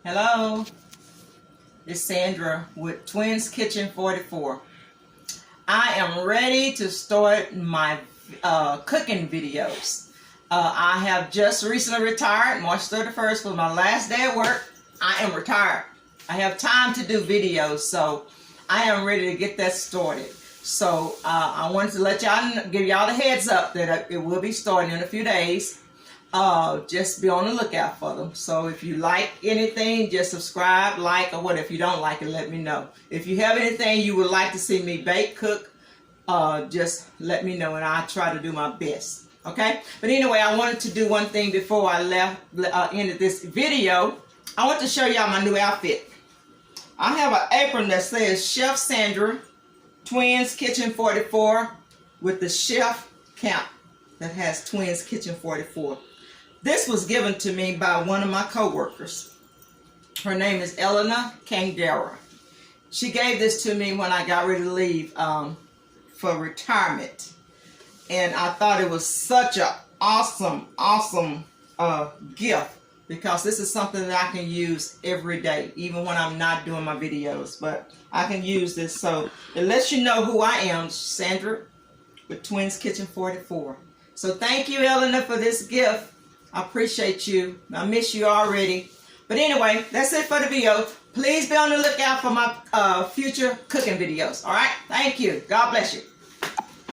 Hello, it's Sandra with Twins Kitchen 44. I am ready to start my cooking videos. I have just recently retired. March 31st was my last day at work. I am retired. I have time to do videos, so I am ready to get that started. So I wanted to let y'all give y'all the heads up that it will be starting in a few days. Just be on the lookout for them. So if you like anything, just subscribe, like, or what. If you don't like it, let me know. If you have anything you would like to see me bake, cook, just let me know and I'll try to do my best. Okay? But anyway, I wanted to do one thing before I ended this video. I want to show y'all my new outfit. I have an apron that says Chef Sandra, Twins Kitchen 44 with the chef cap that has Twins Kitchen 44. This was given to me by one of my co-workers. Her name is Eleanor Kangdera. She gave this to me when I got ready to leave for retirement. And I thought it was such an awesome gift, because this is something that I can use every day, even when I'm not doing my videos. But I can use this, so it lets you know who I am, Sandra with Twins Kitchen 44. So thank you, Eleanor, for this gift. I appreciate you. I miss you already. But anyway, that's it for the video. Please be on the lookout for my future cooking videos. All right? Thank you. God bless you.